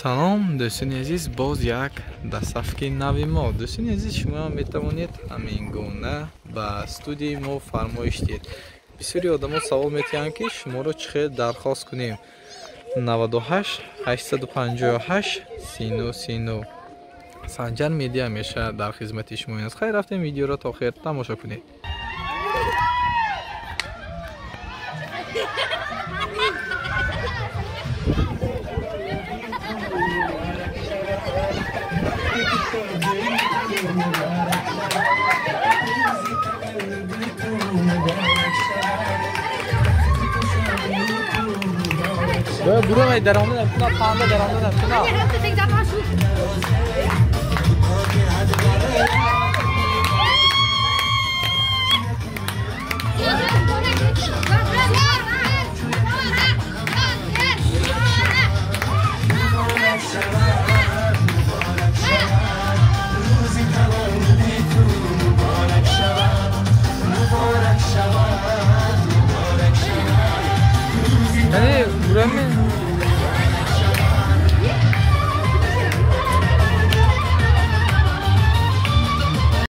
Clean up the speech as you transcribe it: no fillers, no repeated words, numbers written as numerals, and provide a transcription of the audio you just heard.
سلام دوستان عزیز، باز یک دستفکی نوی ما. دوستان عزیز، شما میتوانید همین گونه به استودیوی ما فرمایش دید. بسیاری آدم سوال میتونن که شما رو چه درخواست کنیم. 98 858 3939 سنجر میدیا میشه در خدمت شما است. خیر رفتیم ویدیو رو تا خیر تماشا کنید. برو وای درآمد تو پاندا درآمد تو